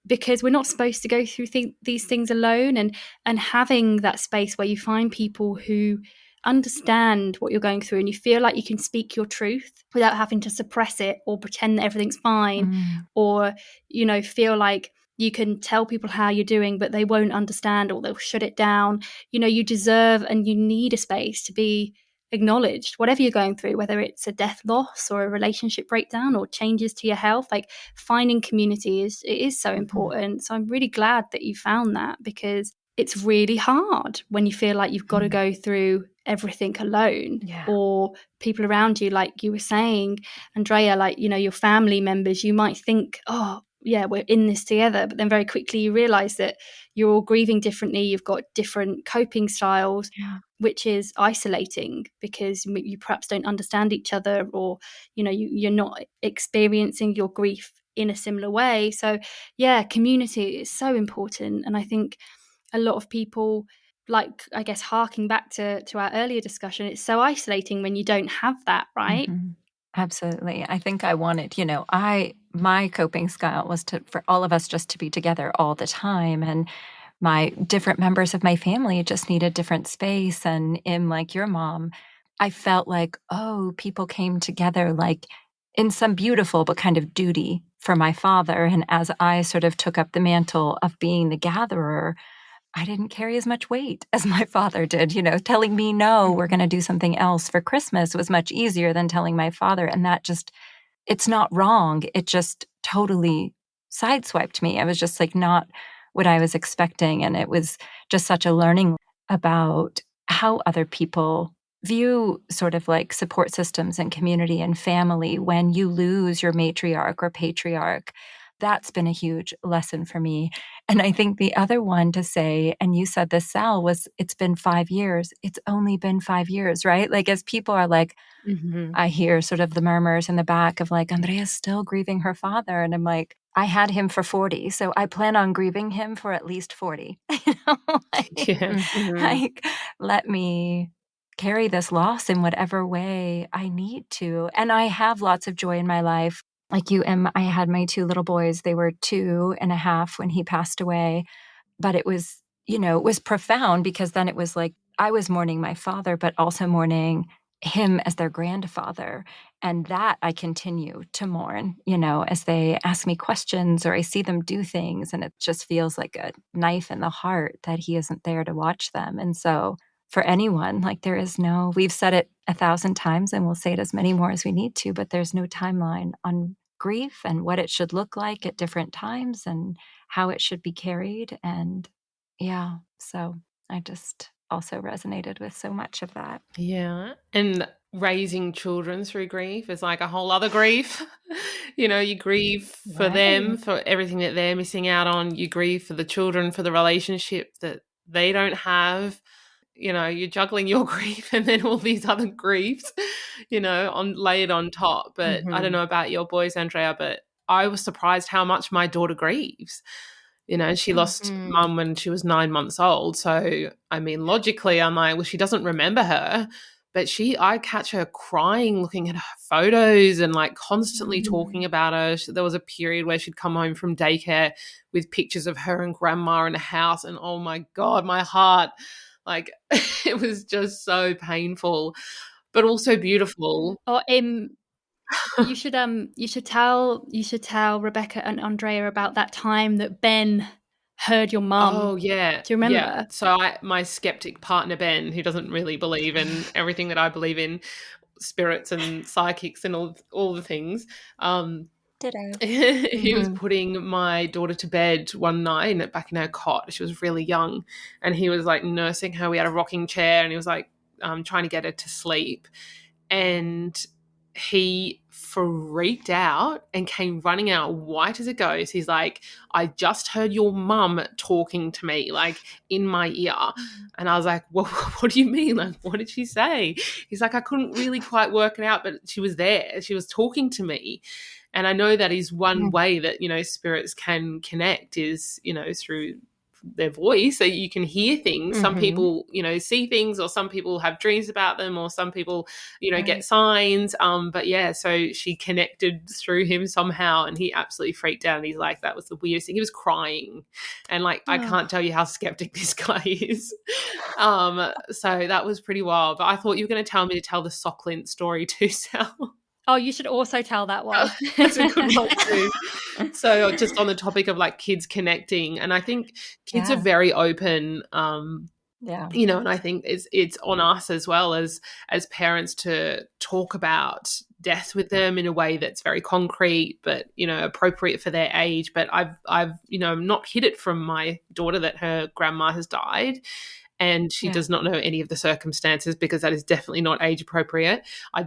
because we're not supposed to go through these things alone, and having that space where you find people who understand what you're going through and you feel like you can speak your truth without having to suppress it or pretend that everything's fine, or feel like you can tell people how you're doing but they won't understand or they'll shut it down. You deserve and you need a space to be acknowledged, whatever you're going through, whether it's a death loss or a relationship breakdown or changes to your health. Like, finding community is so important. So I'm really glad that you found that, because it's really hard when you feel like you've got to go through everything alone, or people around you, like you were saying, Andrea, like, your family members, you might think, oh, we're in this together. But then very quickly you realize that you're all grieving differently. You've got different coping styles, which is isolating because you perhaps don't understand each other, or, you're not experiencing your grief in a similar way. So community is so important. And I think a lot of people, like, I guess, harking back to our earlier discussion, it's so isolating when you don't have that, right?
Mm-hmm. Absolutely. I think I wanted, my coping style was for all of us just to be together all the time. And my different members of my family just needed different space. And like your mom, I felt like, people came together like in some beautiful but kind of duty for my father. And as I sort of took up the mantle of being the gatherer, I didn't carry as much weight as my father did. Telling me, no, we're going to do something else for Christmas was much easier than telling my father. And that just, it's not wrong. It just totally sideswiped me. I was just like not what I was expecting. And it was just such a learning about how other people view sort of like support systems and community and family when you lose your matriarch or patriarch. That's been a huge lesson for me. And I think the other one to say, and you said this, Sal, was it's been 5 years. It's only been 5 years, right? Like as people are like, I hear sort of the murmurs in the back of like, Andrea's still grieving her father. And I'm like, I had him for 40, so I plan on grieving him for at least 40. Like, let me carry this loss in whatever way I need to. And I have lots of joy in my life. Like you, Em, I had my 2 little boys. They were 2.5 when he passed away. But it was, it was profound because then it was like I was mourning my father, but also mourning him as their grandfather. And that I continue to mourn, as they ask me questions or I see them do things. And it just feels like a knife in the heart that he isn't there to watch them. And so for anyone, like there is no, we've said it 1,000 times and we'll say it as many more as we need to, but there's no timeline on grief and what it should look like at different times and how it should be carried. And so I just also resonated with so much of that.
Yeah. And raising children through grief is like a whole other grief. You grieve for them, for everything that they're missing out on. You grieve for the children, for the relationship that they don't have. You're juggling your grief and then all these other griefs, laid on top. But I don't know about your boys, Andrea, but I was surprised how much my daughter grieves. She lost mum when she was 9 months old. So, I mean, logically, I'm like, well, she doesn't remember her. But I catch her crying, looking at her photos and like constantly talking about her. There was a period where she'd come home from daycare with pictures of her and grandma in a house. And oh my God, my heart, like it was just so painful, but also beautiful.
Or you should tell Rebecca and Andrea about that time that Ben heard your mum.
Oh yeah.
Do you remember?
Yeah. So my skeptic partner Ben, who doesn't really believe in everything that I believe in, spirits and psychics and all the things. He was putting my daughter to bed one night back in her cot. She was really young, and he was like nursing her. We had a rocking chair, and he was like trying to get her to sleep, and he freaked out and came running out white as a ghost. He's like, I just heard your mum talking to me, like in my ear. And I was like, well, what do you mean? Like, what did she say? He's like, I couldn't really quite work it out, but she was there. She was talking to me. And I know that is one way that, spirits can connect is, through their voice, so you can hear things. Some people, see things, or some people have dreams about them, or some people, get signs. But yeah, so she connected through him somehow, and he absolutely freaked out. And he's like, that was the weirdest thing. He was crying, and like, I can't tell you how skeptic this guy is. So that was pretty wild. But I thought you were going to tell me to tell the Socklint story too, Sal.
Oh, you should also tell that one.
That's a good one too. So just on the topic of like kids connecting, and I think kids are very open, and I think it's on us as well as parents to talk about death with them in a way that's very concrete, but appropriate for their age. But I've not hid it from my daughter that her grandma has died, and she does not know any of the circumstances because that is definitely not age appropriate. I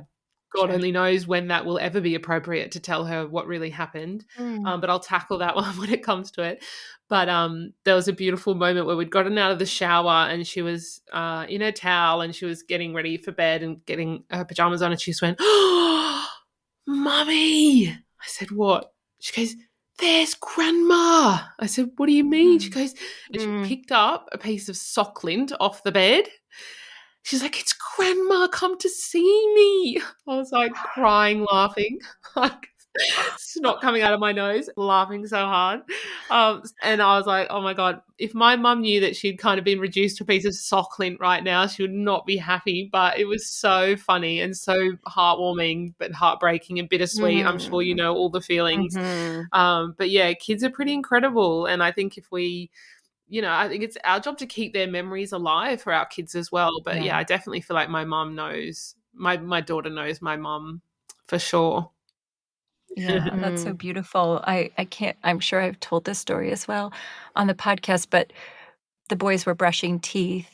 God only knows when that will ever be appropriate to tell her what really happened. But I'll tackle that one when it comes to it. But there was a beautiful moment where we'd gotten out of the shower and she was in her towel and she was getting ready for bed and getting her pajamas on, and she just went, "Oh, Mummy." I said, "What?" She goes, "There's Grandma." I said, "What do you mean?" She goes, and she picked up a piece of sock lint off the bed. She's like, "It's Grandma come to see me." I was like crying, laughing, like snot coming out of my nose, laughing so hard. And I was like, oh my God, if my mum knew that she'd kind of been reduced to a piece of sock lint right now, she would not be happy. But it was so funny and so heartwarming, but heartbreaking and bittersweet. I'm sure you know all the feelings. But yeah, kids are pretty incredible. And I think if we, I think it's our job to keep their memories alive for our kids as well. But yeah, I definitely feel like my mum knows, my daughter knows my mum for sure.
Yeah, that's so beautiful. I can't, I'm sure I've told this story as well on the podcast, but the boys were brushing teeth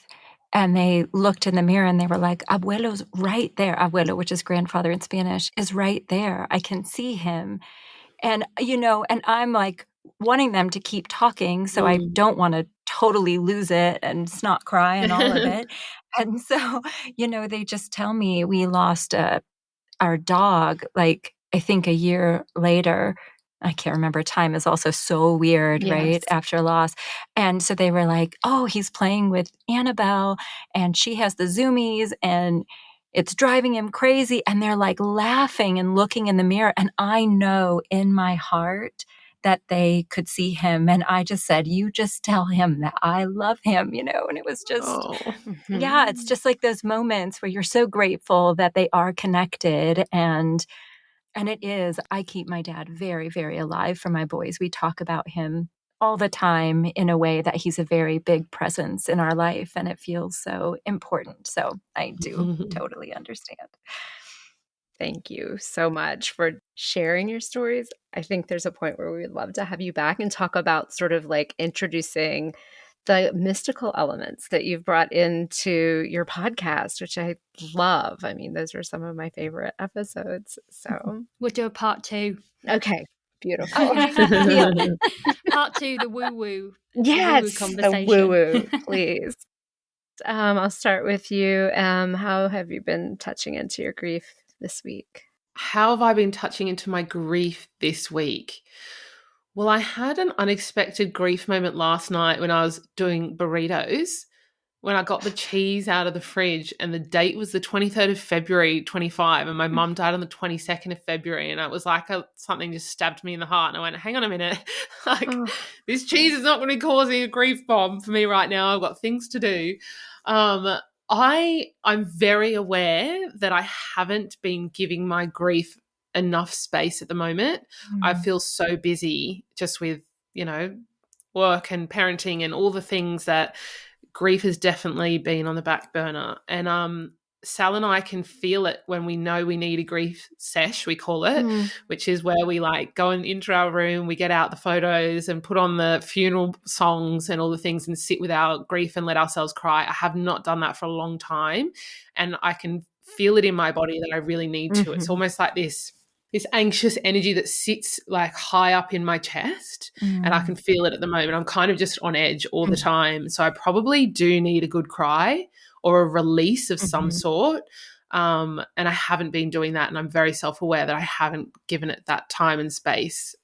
and they looked in the mirror and they were like, "Abuelo's right there." Abuelo, which is grandfather in Spanish, is right there. I can see him. And, and I'm like wanting them to keep talking. So I don't want to totally lose it and snot cry and all of it. And so, they just tell me we lost our dog, like, I think a year later. I can't remember. Time is also so weird, right? After loss. And so they were like, "Oh, he's playing with Annabelle and she has the zoomies and it's driving him crazy." And they're like laughing and looking in the mirror. And I know in my heart that they could see him. And I just said, "You just tell him that I love him," and it was just, yeah, it's just like those moments where you're so grateful that they are connected. And it is, I keep my dad very, very alive for my boys. We talk about him all the time in a way that he's a very big presence in our life, and it feels so important. So I do totally understand.
Thank you so much for sharing your stories. I think there's a point where we would love to have you back and talk about sort of like introducing the mystical elements that you've brought into your podcast, which I love. I mean, those are some of my favorite episodes. So
we'll do a part 2.
Okay, beautiful.
Part 2, the woo-woo.
Yes,
conversation.
The woo-woo, please. I'll start with you. How have you been touching into your grief this week?
How have I been touching into my grief this week? Well, I had an unexpected grief moment last night when I was doing burritos, when I got the cheese out of the fridge and the date was the 23rd of February, 25, and my mum died on the 22nd of February. And it was like something just stabbed me in the heart. And I went, hang on a minute, this cheese is not going to be causing a grief bomb for me right now. I've got things to do. I'm very aware that I haven't been giving my grief enough space at the moment. I feel so busy just with, work and parenting and all the things that grief has definitely been on the back burner. And Sal and I can feel it when we know we need a grief sesh, we call it, which is where we like go into our room, we get out the photos and put on the funeral songs and all the things and sit with our grief and let ourselves cry. I have not done that for a long time, and I can feel it in my body that I really need to. It's almost like this anxious energy that sits like high up in my chest, and I can feel it at the moment. I'm kind of just on edge all the time. So I probably do need a good cry or a release of some sort. And I haven't been doing that. And I'm very self-aware that I haven't given it that time and space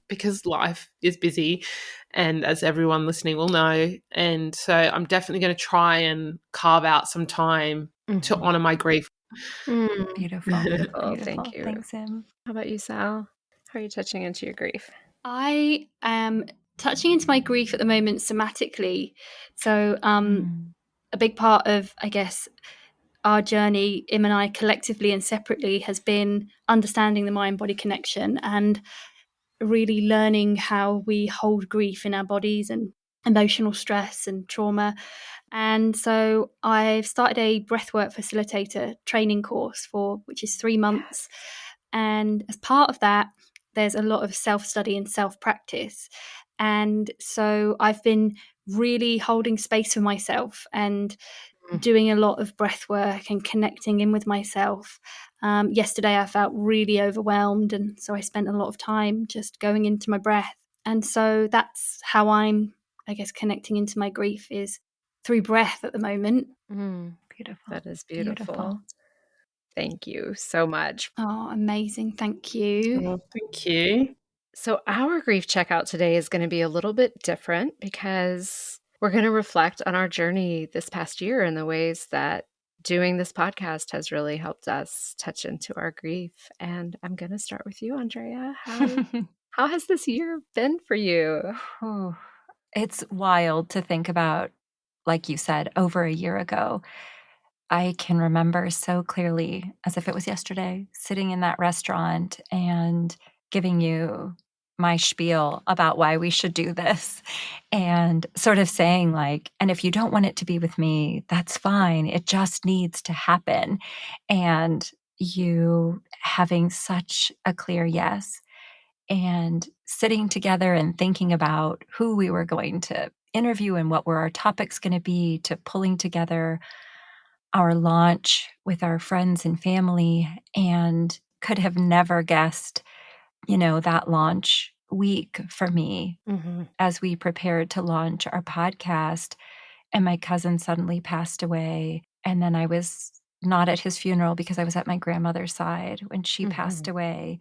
because life is busy, and as everyone listening will know. And so I'm definitely going to try and carve out some time to honor my grief.
Beautiful.
Thank you.
Thanks, Im.
How about you, Sal? How are you touching into your grief?
I am touching into my grief at the moment somatically. So a big part of, I guess, our journey, Im and I collectively and separately, has been understanding the mind-body connection and really learning how we hold grief in our bodies and emotional stress and trauma. And so I've started a breathwork facilitator training course which is 3 months. And as part of that, there's a lot of self-study and self-practice. And so I've been really holding space for myself and doing a lot of breath work and connecting in with myself. Yesterday, I felt really overwhelmed. And so I spent a lot of time just going into my breath. And so that's how I'm, I guess, connecting into my grief is through breath at the moment.
Beautiful.
That is beautiful. Thank you so much.
Oh, amazing. Thank you.
Oh, thank you.
So our grief checkout today is going to be a little bit different because we're going to reflect on our journey this past year and the ways that doing this podcast has really helped us touch into our grief. And I'm going to start with you, Andrea. How has this year been for you?
It's wild to think about, like you said, over a year ago. I can remember so clearly, as if it was yesterday, sitting in that restaurant and giving you my spiel about why we should do this and sort of saying like, and if you don't want it to be with me, that's fine. It just needs to happen. And you having such a clear yes and sitting together and thinking about who we were going to interview and what were our topics going to be, to pulling together our launch with our friends and family, and could have never guessed, that launch week for me as we prepared to launch our podcast. And my cousin suddenly passed away. And then I was not at his funeral because I was at my grandmother's side when she passed away.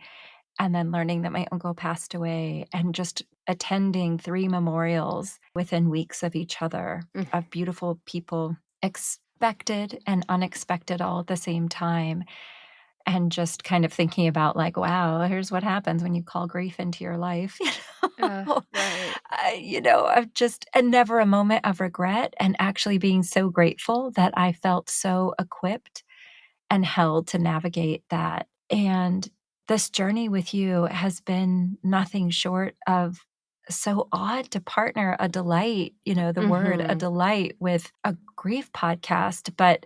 And then learning that my uncle passed away, and just attending 3 memorials within weeks of each other of beautiful people, expected and unexpected all at the same time. And just kind of thinking about like, wow, here's what happens when you call grief into your life.
Right.
I've just, and never a moment of regret, and actually being so grateful that I felt so equipped and held to navigate that. And this journey with you has been nothing short of so odd to partner a delight, the word a delight, with a grief podcast. But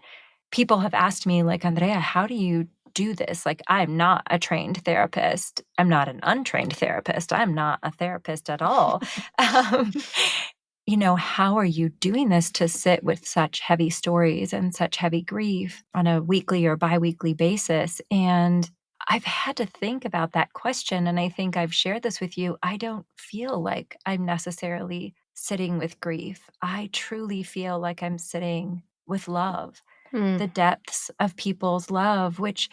people have asked me like, Andrea, how do you do this? Like, I'm not a trained therapist. I'm not an untrained therapist. I'm not a therapist at all. How are you doing this to sit with such heavy stories and such heavy grief on a weekly or biweekly basis? And I've had to think about that question. And I think I've shared this with you. I don't feel like I'm necessarily sitting with grief. I truly feel like I'm sitting with love, the depths of people's love, which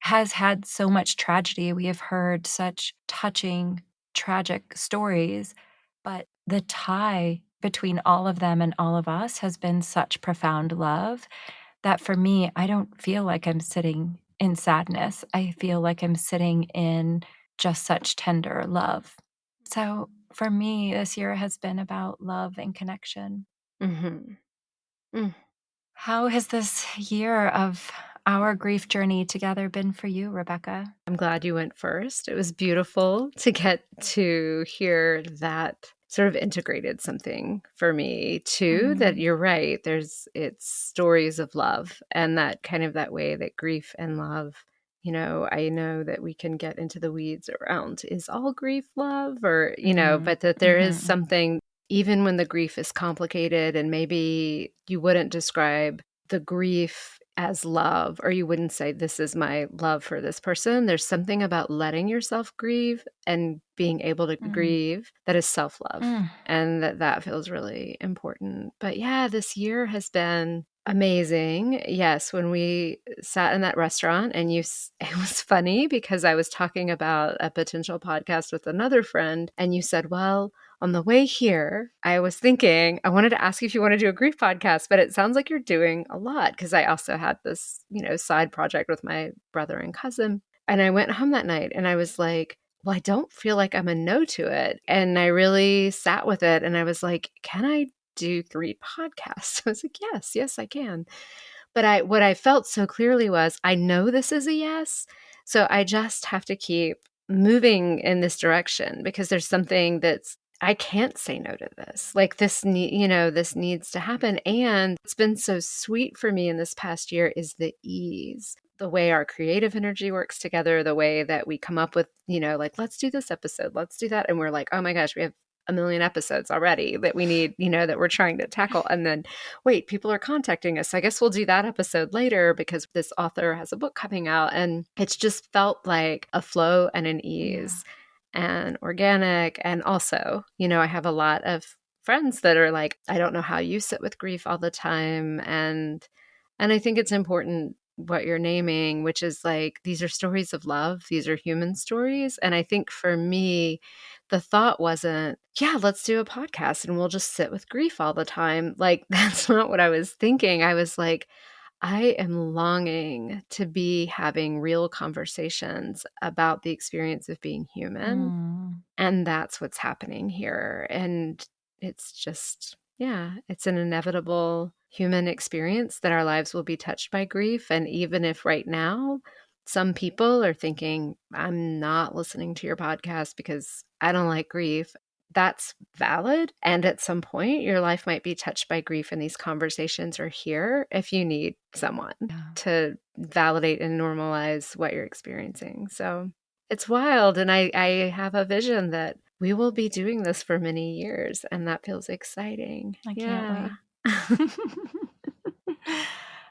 has had so much tragedy. We have heard such touching, tragic stories, but the tie between all of them and all of us has been such profound love that for me, I don't feel like I'm sitting in sadness. I feel like I'm sitting in just such tender love. So for me, this year has been about love and connection. How has this year of our grief journey together been for you, Rebecca?
I'm glad you went first. It was beautiful to get to hear that sort of integrated something for me too, that you're right. It's stories of love, and that kind of that way that grief and love, I know that we can get into the weeds around, is all grief love, or, but that there is something, even when the grief is complicated and maybe you wouldn't describe the grief as love, or you wouldn't say, this is my love for this person. There's something about letting yourself grieve and being able to grieve that is self-love. And that feels really important. But yeah, this year has been amazing. Yes, when we sat in that restaurant and it was funny because I was talking about a potential podcast with another friend, and you said, well, on the way here, I was thinking, I wanted to ask you if you want to do a grief podcast, but it sounds like you're doing a lot, because I also had this, side project with my brother and cousin. And I went home that night and I was like, well, I don't feel like I'm a no to it. And I really sat with it and I was like, can I do 3 podcasts? I was like, yes, I can. But what I felt so clearly was, I know this is a yes. So I just have to keep moving in this direction, because there's something I can't say no to this. Like this needs to happen. And it's been so sweet for me in this past year is the ease, the way our creative energy works together, the way that we come up with, like, let's do this episode, let's do that. And we're like, oh my gosh, we have a million episodes already that we need, that we're trying to tackle. And then, wait, people are contacting us. I guess we'll do that episode later because this author has a book coming out. And it's just felt like a flow and an ease and organic. And also, I have a lot of friends that are like, I don't know how you sit with grief all the time. And I think it's important what you're naming, which is like, these are stories of love. These are human stories. And I think for me, the thought wasn't, yeah, let's do a podcast and we'll just sit with grief all the time. Like, that's not what I was thinking. I was like, I am longing to be having real conversations about the experience of being human. And that's what's happening here. And it's just, it's an inevitable human experience that our lives will be touched by grief. And even if right now some people are thinking, I'm not listening to your podcast because I don't like grief, that's valid. And at some point, your life might be touched by grief, and these conversations are here if you need someone to validate and normalize what you're experiencing. So it's wild. And I have a vision that we will be doing this for many years, and that feels exciting.
I can't wait.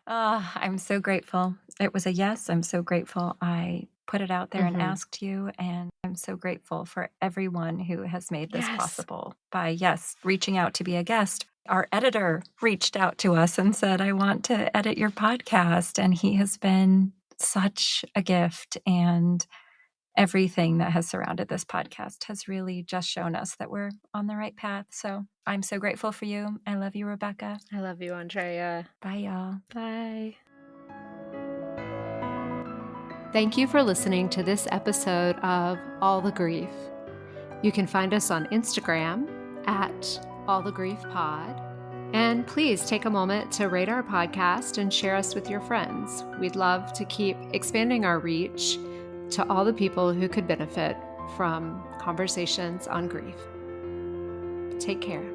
I'm so grateful. It was a yes. I'm so grateful I put it out there and asked you. And I'm so grateful for everyone who has made this possible by, reaching out to be a guest. Our editor reached out to us and said, I want to edit your podcast. And he has been such a gift. And everything that has surrounded this podcast has really just shown us that we're on the right path. So I'm so grateful for you. I love you, Rebecca.
I love you, Andrea.
Bye, y'all.
Bye. Thank you for listening to this episode of All the Grief. You can find us on Instagram at All the Grief Pod. And please take a moment to rate our podcast and share us with your friends. We'd love to keep expanding our reach to all the people who could benefit from conversations on grief. Take care.